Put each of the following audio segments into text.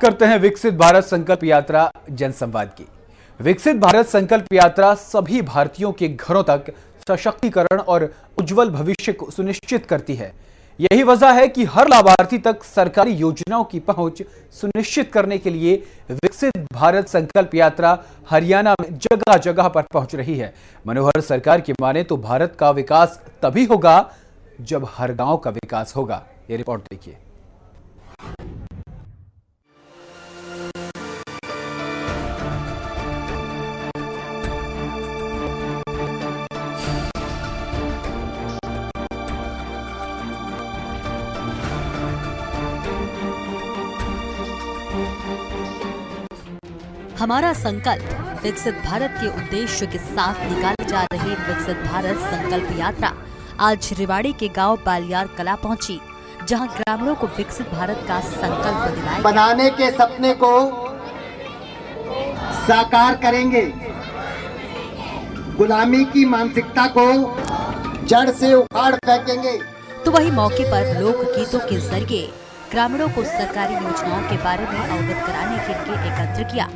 करते हैं विकसित भारत संकल्प यात्रा जनसंवाद की। विकसित भारत संकल्प यात्रा सभी भारतीयों के घरों तक सशक्तिकरण और उज्जवल भविष्य को सुनिश्चित करती है। यही वजह है कि हर लाभार्थी तक सरकारी योजनाओं की पहुंच सुनिश्चित करने के लिए विकसित भारत संकल्प यात्रा हरियाणा में जगह जगह पर पहुंच रही है। मनोहर सरकार की माने तो भारत का विकास तभी होगा जब हर गांव का विकास होगा। ये रिपोर्ट देखिए। हमारा संकल्प विकसित भारत के उद्देश्य के साथ निकाली जा रही विकसित भारत संकल्प यात्रा आज रेवाड़ी के गांव बालियार कला पहुंची, जहां ग्रामीणों को विकसित भारत का संकल्प दिलाया बनाने के सपने को साकार करेंगे, गुलामी की मानसिकता को जड़ से उखाड़ फेंकेंगे। तो वही मौके पर लोक गीतों के जरिए ग्रामीणों को सरकारी योजनाओं के बारे में अवगत कराने के लिए एकत्र किया।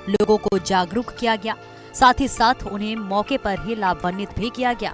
लोगों को जागरूक किया गया, साथ ही साथ उन्हें मौके पर ही लाभान्वित भी किया गया।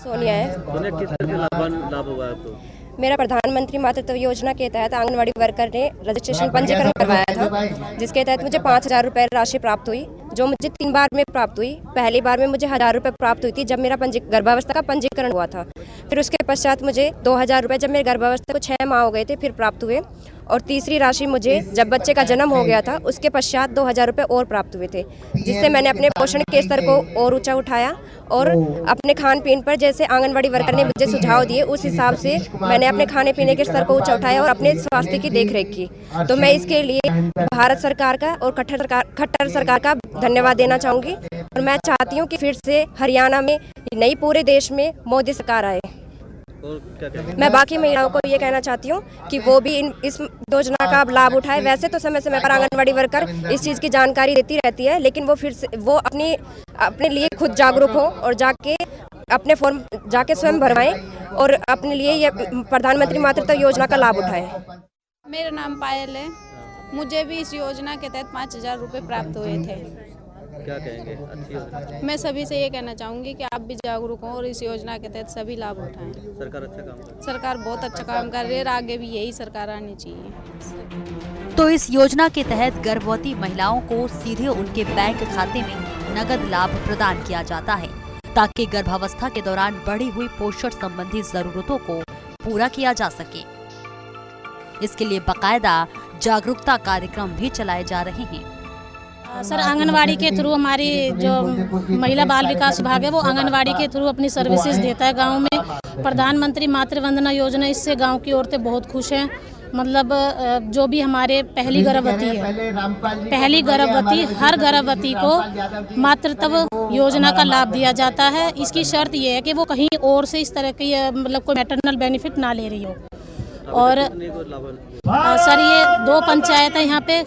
सोनिया है। किस तरह से लाभ हुआ आपको? मेरा प्रधानमंत्री मातृत्व योजना के तहत आंगनवाड़ी वर्कर ने रजिस्ट्रेशन पंजीकरण करवाया था, जिसके तहत मुझे 5,000 रुपए राशि प्राप्त हुई, जो मुझे 3 बार में प्राप्त हुई। पहली बार में मुझे 1,000 रुपए प्राप्त हुई थी जब मेरा गर्भावस्था का पंजीकरण हुआ था। फिर उसके पश्चात मुझे 2,000 रुपए जब मेरे गर्भावस्था को 6 माह हो गए थे फिर प्राप्त हुए, और तीसरी राशि मुझे जब बच्चे का जन्म हो गया था उसके पश्चात 2,000 रुपए और प्राप्त हुए थे, जिससे मैंने अपने पोषण के स्तर को और ऊंचा उठाया और अपने खान पीन पर जैसे आंगनवाड़ी वर्कर ने मुझे सुझाव दिए उस हिसाब से मैंने अपने खाने पीने के स्तर को ऊंचा उठाया और अपने स्वास्थ्य की देखरेख की। तो मैं इसके लिए भारत सरकार का और खट्टर सरकार का धन्यवाद देना चाहूँगी, और मैं चाहती हूँ कि फिर से हरियाणा में नहीं पूरे देश में मोदी सरकार आए। मैं बाकी महिलाओं को ये कहना चाहती हूँ कि वो भी इस योजना का लाभ उठाए। वैसे तो समय समय पर आंगनवाड़ी वर्कर इस चीज़ की जानकारी देती रहती है, लेकिन वो फिर से वो अपने लिए खुद जागरूक हो और जाके अपने फॉर्म जाके स्वयं भरवाएं और अपने लिए ये प्रधानमंत्री मातृत्व योजना का लाभ उठाएं। मेरा नाम पायल है। मुझे भी इस योजना के तहत 5,000 रुपये प्राप्त हुए थे। क्या कहेंगे? अच्छी योजना। मैं सभी से ये कहना चाहूँगी कि आप भी जागरूक हों और इस योजना के तहत सभी लाभ उठाएं। सरकार अच्छा काम कर रही है। सरकार बहुत अच्छा काम कर रही है और आगे भी यही सरकार आनी चाहिए। तो इस योजना के तहत गर्भवती महिलाओं को सीधे उनके बैंक खाते में नगद लाभ प्रदान किया जाता है, ताकि गर्भावस्था के दौरान बढ़ी हुई पोषण संबंधी जरूरतों को पूरा किया जा सके। इसके लिए बाकायदा जागरूकता कार्यक्रम भी चलाए जा रहे हैं। सर, आंगनवाड़ी के थ्रू हमारी जो महिला बाल विकास विभाग है वो आंगनवाड़ी के थ्रू अपनी सर्विसेज देता है गांव में। प्रधानमंत्री मातृ वंदना योजना, इससे गांव की औरतें बहुत खुश हैं। मतलब जो भी हमारे पहली गर्भवती है, पहली गर्भवती हर गर्भवती को मातृत्व योजना का लाभ दिया जाता है। इसकी शर्त ये है कि वो कहीं और से इस तरह की मतलब कोई मैटरनल बेनिफिट ना ले रही हो। और सर, ये 2 पंचायत है यहाँ पे,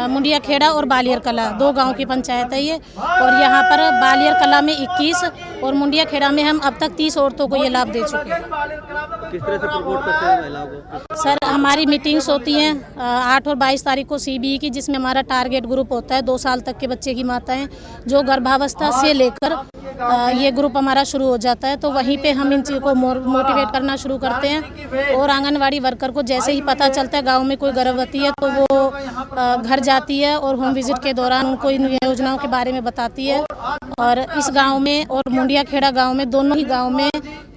मुंडिया खेड़ा और बालियर कला, 2 गांव की पंचायत है ये। और यहाँ पर बालियर कला में 21 और मुंडिया खेड़ा में हम अब तक 30 औरतों को ये लाभ दे चुके हैं। किस तरह से प्रमोट करते हैं महिलाओं को? सर, हमारी मीटिंग्स होती हैं 8 और 22 तारीख को CBE की, जिसमें हमारा टारगेट ग्रुप होता है 2 साल तक के बच्चे की माताएं जो गर्भावस्था से लेकर ये ग्रुप हमारा शुरू हो जाता है। तो वहीं पे हम इन चीज़ को मोटिवेट करना शुरू करते हैं, और आंगनवाड़ी वर्कर को जैसे ही पता चलता है गाँव में कोई गर्भवती है तो वो घर जाती है और होम विजिट के दौरान उनको इन योजनाओं के बारे में बताती है। और इस गांव में और मुंडिया खेड़ा गांव में, दोनों ही गांव में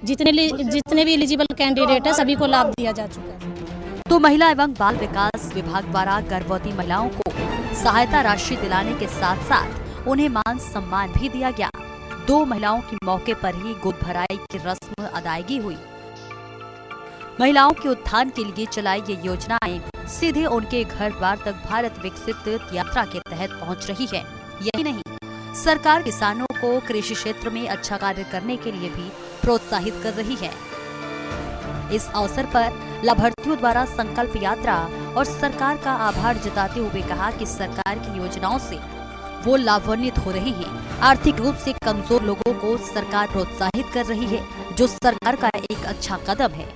जितने भी एलिजिबल कैंडिडेट है सभी को लाभ दिया जा चुका है। तो महिला एवं बाल विकास विभाग द्वारा गर्भवती महिलाओं को सहायता राशि दिलाने के साथ साथ उन्हें मान सम्मान भी दिया गया। 2 महिलाओं की मौके पर ही गोद भराई की रस्म अदायगी हुई। महिलाओं के उत्थान के लिए चलाई ये योजनाएं सीधे उनके घर द्वार तक भारत विकसित यात्रा के तहत पहुंच रही है। यही नहीं, सरकार किसानों को कृषि क्षेत्र में अच्छा कार्य करने के लिए भी प्रोत्साहित कर रही है। इस अवसर पर लाभार्थियों द्वारा संकल्प यात्रा और सरकार का आभार जताते हुए कहा कि सरकार की योजनाओं से वो लाभान्वित हो रहे हैं। आर्थिक रूप से कमजोर लोगों को सरकार प्रोत्साहित कर रही है, जो सरकार का एक अच्छा कदम है।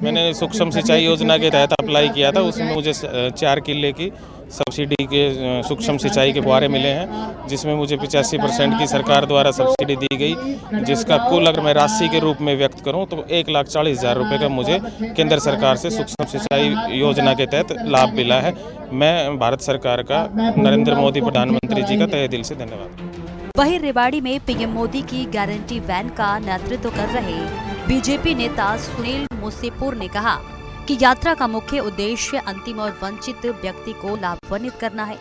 मैंने सूक्ष्म सिंचाई योजना के तहत अप्लाई किया था, उसमें मुझे 4 किले की सब्सिडी के सूक्ष्म सिंचाई के फुहारे मिले हैं, जिसमें मुझे 85% की सरकार द्वारा सब्सिडी दी गई, जिसका कुल अगर मैं राशि के रूप में व्यक्त करूं तो 1,40,000 रुपये का मुझे केंद्र सरकार से सूक्ष्म सिंचाई योजना के तहत लाभ मिला है। मैं भारत सरकार का, नरेंद्र मोदी प्रधानमंत्री जी का तहे दिल से धन्यवाद। वहीं रेवाड़ी में पीएम मोदी की गारंटी वैन का नेतृत्व कर रहे बीजेपी नेता सुनील मुसेपुर ने कहा कि यात्रा का मुख्य उद्देश्य अंतिम और वंचित व्यक्ति को लाभान्वित करना है।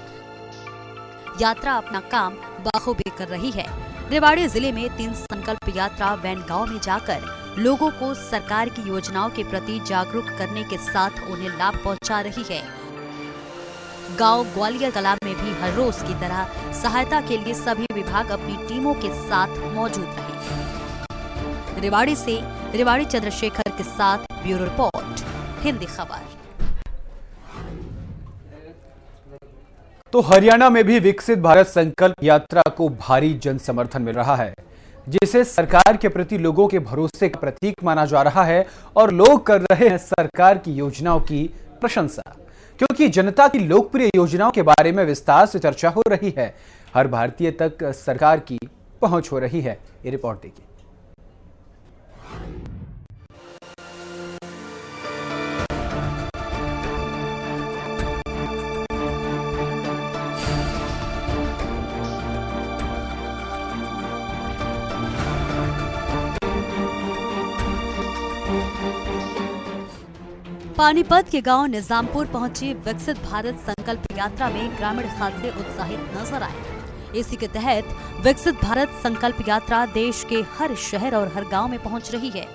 यात्रा अपना काम बाखूबी कर रही है। रेवाड़ी जिले में 3 संकल्प यात्रा वैन गांव में जाकर लोगों को सरकार की योजनाओं के प्रति जागरूक करने के साथ उन्हें लाभ पहुंचा रही है। गांव ग्वालियर कला में भी हर रोज की तरह सहायता के लिए सभी विभाग अपनी टीमों के साथ मौजूद रहे। रेवाड़ी से रेवाड़ी चंद्रशेखर के साथ ब्यूरो रिपोर्ट, हिंदी खबर। तो हरियाणा में भी विकसित भारत संकल्प यात्रा को भारी जन समर्थन मिल रहा है, जिसे सरकार के प्रति लोगों के भरोसे का प्रतीक माना जा रहा है और लोग कर रहे हैं सरकार की योजनाओं की प्रशंसा, क्योंकि जनता की लोकप्रिय योजनाओं के बारे में विस्तार से चर्चा हो रही है। हर भारतीय तक सरकार की पहुंच हो रही है। ये रिपोर्ट देखिए। पानीपत के गांव निजामपुर पहुंची विकसित भारत संकल्प यात्रा में ग्रामीण खासे उत्साहित नजर आए। इसी के तहत विकसित भारत संकल्प यात्रा देश के हर शहर और हर गांव में पहुंच रही है।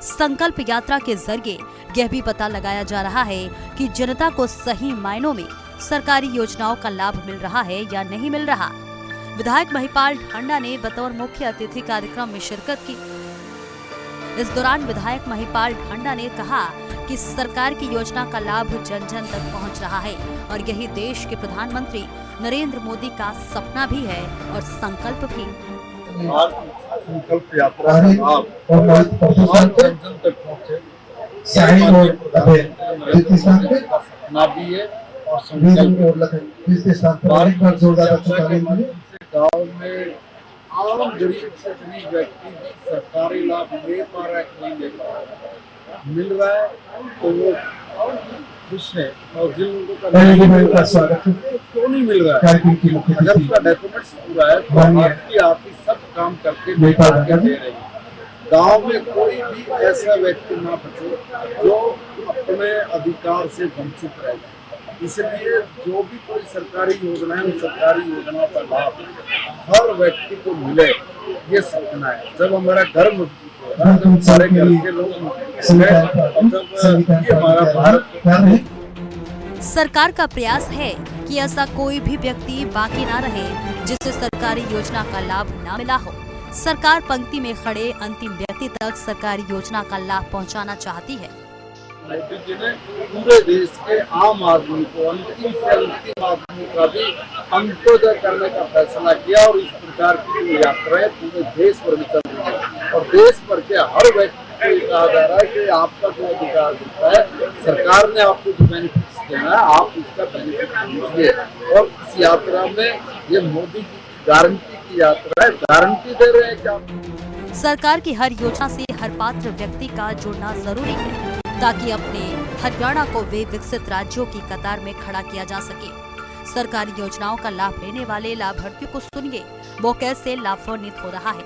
संकल्प यात्रा के जरिए यह भी पता लगाया जा रहा है कि जनता को सही मायनों में सरकारी योजनाओं का लाभ मिल रहा है या नहीं मिल रहा। विधायक महिपाल ढांडा ने बतौर मुख्य अतिथि कार्यक्रम में शिरकत की। इस दौरान विधायक महिपाल ढांडा ने कहा कि सरकार की योजना का लाभ जन जन तक पहुंच रहा है और यही देश के प्रधानमंत्री नरेंद्र मोदी का सपना भी है और संकल्प भी। संकल्प यात्रा का लाभ जन जन तक पहुंचे, सपना भी है और संकल्प। गाँव में आम गरीब से गरीब व्यक्ति भी सरकारी लाभ ले पा रहा है, नहीं ले पा रहा है। मिल रहा है तो वो खुश है, और जिन लोगों का नहीं मिल रहा है क्यों नहीं मिल रहा है, अगर उसका डॉक्यूमेंट्स पूरा है तो आपकी सब काम करके दे रही है। गाँव में कोई भी ऐसा व्यक्ति ना बचे जो अपने अधिकार से वंचित रहे। इसलिए जो भी कोई सरकारी योजना है, उन सरकारी योजनाओं का लाभ हर व्यक्ति को मिले, ये सपना है। जब हमारा घर मजबूत होगा, जब सारे घर के लोग हमारा भारत। सरकार का प्रयास है कि ऐसा कोई भी व्यक्ति बाकी ना रहे जिसे सरकारी योजना का लाभ ना मिला हो। सरकार पंक्ति में खड़े अंतिम व्यक्ति तक सरकारी योजना का लाभ पहुंचाना चाहती है। मोदी जी ने पूरे देश के आम आदमी को, अंतिम से अंतिम आदमी का भी अंत्योदय करने का फैसला किया, और इस प्रकार की जो यात्राएं पूरे देश भर में चल रही है और देश भर के हर व्यक्ति को ये कहा जा रहा है कि आपका जो अधिकार मिलता है, सरकार ने आपको जो बेनिफिट्स देना है आप उसका बेनिफिट लीजिए। और इस यात्रा में ये मोदी जी की गारंटी की यात्रा है, गारंटी दे रहे हैं क्या सरकार की हर योजना से हर पात्र व्यक्ति का जुड़ना जरूरी है, ताकि अपने हरियाणा को वे विकसित राज्यों की कतार में खड़ा किया जा सके। सरकारी योजनाओं का लाभ लेने वाले लाभार्थियों को सुनिए, वो कैसे लाभान्वित हो रहा है।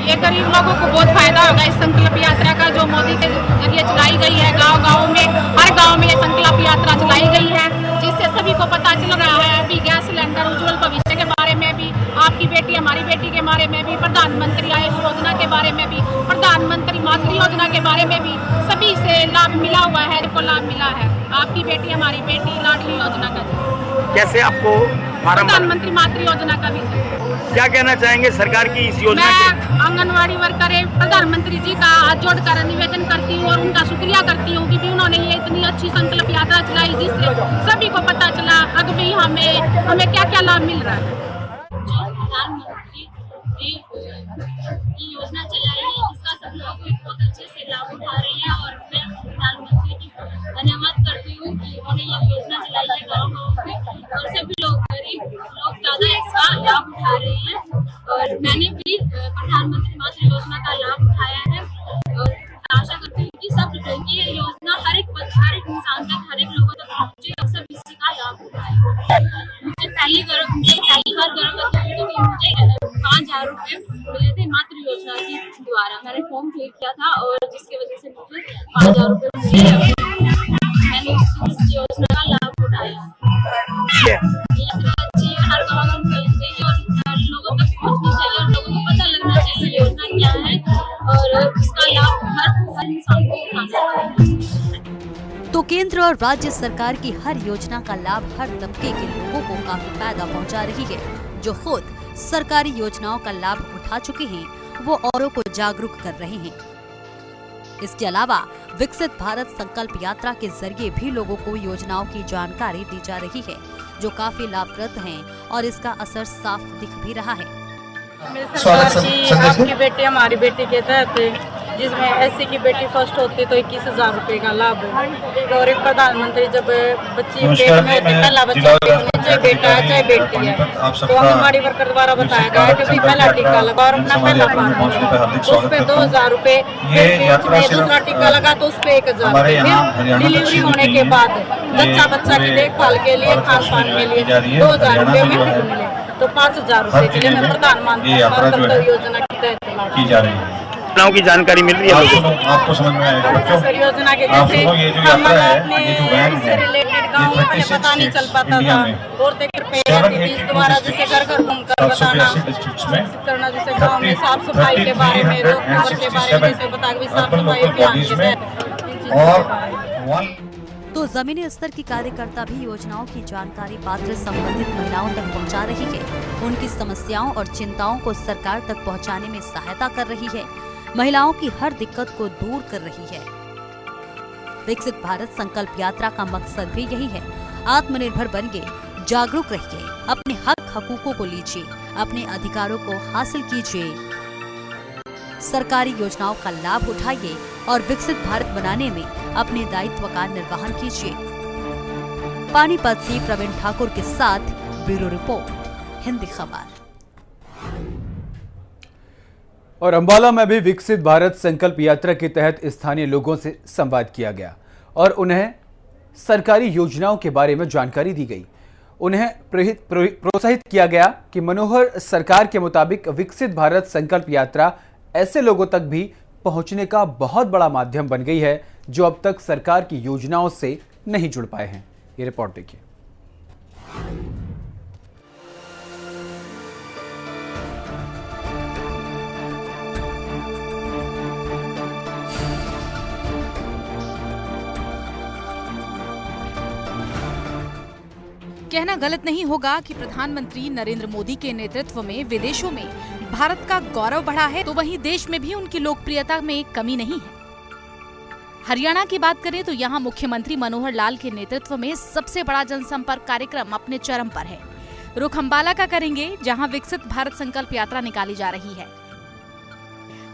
ये गरीब लोगों को बहुत फायदा होगा इस संकल्प यात्रा का, जो मोदी के जरिए चलाई गई है। गांव-गांव में, हर गांव में ये संकल्प यात्रा चलाई गई है, जिससे सभी को पता चल रहा है। अभी गैस सिलेंडर, उज्ज्वल भविष्य के बारे में भी, आपकी बेटी हमारी बेटी के बारे में भी, प्रधानमंत्री आयुष योजना के बारे में भी, प्रधानमंत्री मातृ योजना के बारे में भी सभी से लाभ मिला हुआ है, जिनको लाभ मिला है। आपकी बेटी हमारी बेटी लाडली योजना का। कैसे आपको प्रधानमंत्री मातृ योजना का भी है। क्या कहना चाहेंगे सरकार की इस योजना मैं के? आंगनवाड़ी वर्कर प्रधानमंत्री जी का हाथ जोड़कर निवेदन करती हूँ और उनका शुक्रिया करती हूँ कि उन्होंने ये इतनी अच्छी संकल्प यात्रा चलाई जिससे सभी को पता चला अब भी हमें क्या क्या लाभ मिल रहा है। प्रधानमंत्री ने योजना चलाई है, इसका सब लोग बहुत अच्छे से लाभ उठा रहे हैं और मैं प्रधानमंत्री की धन्यवाद करती हूँ कि उन्होंने ये योजना चलाई है गाँव-गाँव में और सभी लोग गरीब लोग ज़्यादा इसका लाभ उठा रहे हैं। और मैंने भी प्रधानमंत्री मातृ योजना का लाभ उठाया है और आशा करती हूँ कि सब लोग ये योजना हर एक इंसान तक, हर एक लोगों तक पहुँचे और सब इसी का लाभ उठाए। मुझे पहली बार गर्व कि मुझे 5,000 रुपये मिले थे मातृ योजना के द्वारा। मैंने फॉर्म फिल किया था और जिसकी वजह से मुझे 5,000 रुपये मिले। मैंने इस योजना का लाभ उठाया। ये अच्छी है, हर गाँव में मिलनी चाहिए और लोगों तक पहुँचनी चाहिए और लोगों को पता लगना चाहिए योजना क्या है और इसका लाभ हर इंसान को उठाना चाहिए। तो केंद्र और राज्य सरकार की हर योजना का लाभ हर तबके के लोगों को काफी फायदा पहुंचा रही है। जो खुद सरकारी योजनाओं का लाभ उठा चुके हैं वो औरों को जागरूक कर रहे हैं। इसके अलावा विकसित भारत संकल्प यात्रा के जरिए भी लोगों को योजनाओं की जानकारी दी जा रही है जो काफी लाभप्रद हैं और इसका असर साफ दिख भी रहा है। सरकार की आपकी बेटी हमारी बेटी के तहत जिसमें एससी की बेटी फर्स्ट होती है तो 21,000 रुपये का लाभ है। और एक प्रधानमंत्री जब बच्ची पेट में होती है, पहला बच्चा चाहे बेटा है चाहे बेटी है, तो आंगनबाड़ी वर्कर द्वारा बताया गया है कि पहला टीका लगा और अपना पहला फॉर्म तो उस पर 2,000 रुपये, दूसरा टीका लगा तो उस पर 1,000 रुपये, डिलीवरी होने के बाद बच्चा की देखभाल के लिए, खान पान के लिए 2,000 रुपये में मिले तो 5,000 रुपये के लिए मैं प्रधानमंत्री योजना के तहत की जा रही है। योजनाओं की जानकारी मिल रही है आपको समझ में आएगा बच्चों? योजना के जैसे हम अपने इससे रिलेटेड गाँव में पहले पता नहीं चल पाता था और इस द्वारा जैसे घर घर घूमकर बताना करना, जैसे गाँव में साफ सफाई के बारे में, रोग के बारे में जैसे बता साफ सफाई अभियान के तहत। तो जमीनी स्तर की कार्यकर्ता भी योजनाओं की जानकारी पात्र संबंधित महिलाओं तक पहुंचा रही है। उनकी समस्याओं और चिंताओं को सरकार तक पहुंचाने में सहायता कर रही है, महिलाओं की हर दिक्कत को दूर कर रही है। विकसित भारत संकल्प यात्रा का मकसद भी यही है। आत्मनिर्भर बनिए, जागरूक रहिए, अपने हक हकूकों को लीजिए, अपने अधिकारों को हासिल कीजिए, सरकारी योजनाओं का लाभ उठाइए और विकसित भारत बनाने में अपने दायित्व का निर्वहन कीजिए। पानीपत से प्रवीण ठाकुर के साथ ब्यूरो रिपोर्ट, हिंदी खबर। और अंबाला में भी विकसित भारत संकल्प यात्रा के तहत स्थानीय लोगों से संवाद किया गया और उन्हें सरकारी योजनाओं के बारे में जानकारी दी गई। उन्हें प्रोत्साहित किया गया कि मनोहर सरकार के मुताबिक विकसित भारत संकल्प यात्रा ऐसे लोगों तक भी पहुंचने का बहुत बड़ा माध्यम बन गई है जो अब तक सरकार की योजनाओं से नहीं जुड़ पाए हैं। ये रिपोर्ट देखिए। कहना गलत नहीं होगा कि प्रधानमंत्री नरेंद्र मोदी के नेतृत्व में विदेशों में भारत का गौरव बढ़ा है, तो वहीं देश में भी उनकी लोकप्रियता में कमी नहीं है। हरियाणा की बात करें तो यहाँ मुख्यमंत्री मनोहर लाल के नेतृत्व में सबसे बड़ा जनसंपर्क कार्यक्रम अपने चरम पर है। रुख अंबाला का करेंगे, जहाँ विकसित भारत संकल्प यात्रा निकाली जा रही है।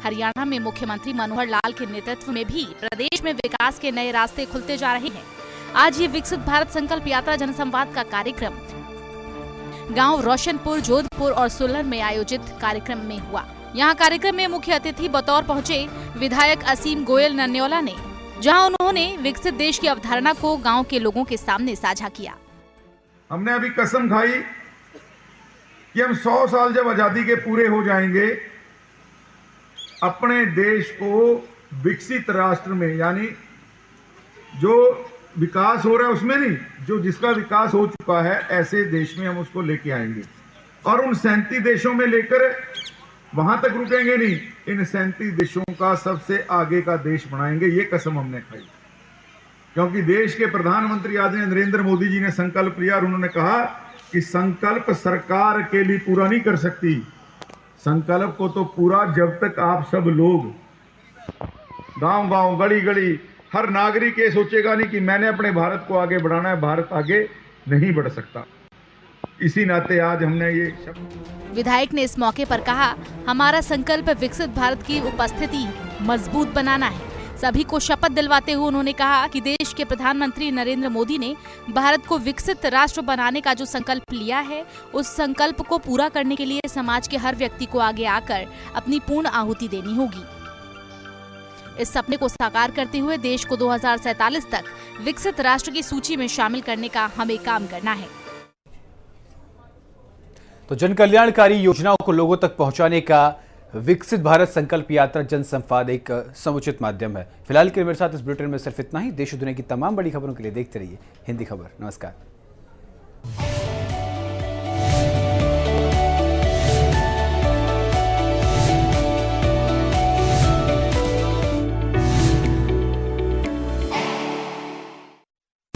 हरियाणा में मुख्यमंत्री मनोहर लाल के नेतृत्व में भी प्रदेश में विकास के नए रास्ते खुलते जा रहे हैं। आज ये विकसित भारत संकल्प यात्रा जनसंवाद का कार्यक्रम गांव रोशनपुर, जोधपुर और सोलन में आयोजित कार्यक्रम में हुआ। यहां कार्यक्रम में मुख्य अतिथि बतौर पहुंचे विधायक असीम गोयल नन्योला ने, जहां उन्होंने विकसित देश की अवधारणा को गांव के लोगों के सामने साझा किया। हमने अभी कसम खाई कि हम 100 साल जब आजादी के पूरे हो जाएंगे, अपने देश को विकसित राष्ट्र में, यानी जो विकास हो रहा है उसमें नहीं, जो जिसका विकास हो चुका है ऐसे देश में हम उसको लेके आएंगे और उन 37 देशों में लेकर वहां तक रुकेंगे नहीं, इन 37 देशों का सबसे आगे का देश बनाएंगे। ये कसम हमने खाई, क्योंकि देश के प्रधानमंत्री आदरणीय नरेंद्र मोदी जी ने संकल्प लिया और उन्होंने कहा कि संकल्प सरकार अकेली पूरा नहीं कर सकती। संकल्प को तो पूरा जब तक आप सब लोग गांव गांव गली गली हर नागरिक ये सोचेगा नहीं कि मैंने अपने भारत को आगे बढ़ाना है, भारत आगे नहीं बढ़ सकता। इसी नाते आज हमने ये विधायक ने इस मौके पर कहा, हमारा संकल्प विकसित भारत की उपस्थिति मजबूत बनाना है। सभी को शपथ दिलवाते हुए उन्होंने कहा कि देश के प्रधानमंत्री नरेंद्र मोदी ने भारत को विकसित राष्ट्र बनाने का जो संकल्प लिया है, उस संकल्प को पूरा करने के लिए समाज के हर व्यक्ति को आगे आकर अपनी पूर्ण आहुति देनी होगी। इस सपने को साकार करते हुए देश को 2047 तक विकसित राष्ट्र की सूची में शामिल करने का हमें काम करना है। तो जन कल्याणकारी योजनाओं को लोगों तक पहुंचाने का विकसित भारत संकल्प यात्रा जन संवाद एक समुचित माध्यम है। फिलहाल के मेरे साथ इस बुलेटिन में सिर्फ इतना ही। देश और दुनिया की तमाम बड़ी खबरों के लिए देखते रहिए हिंदी खबर। नमस्कार।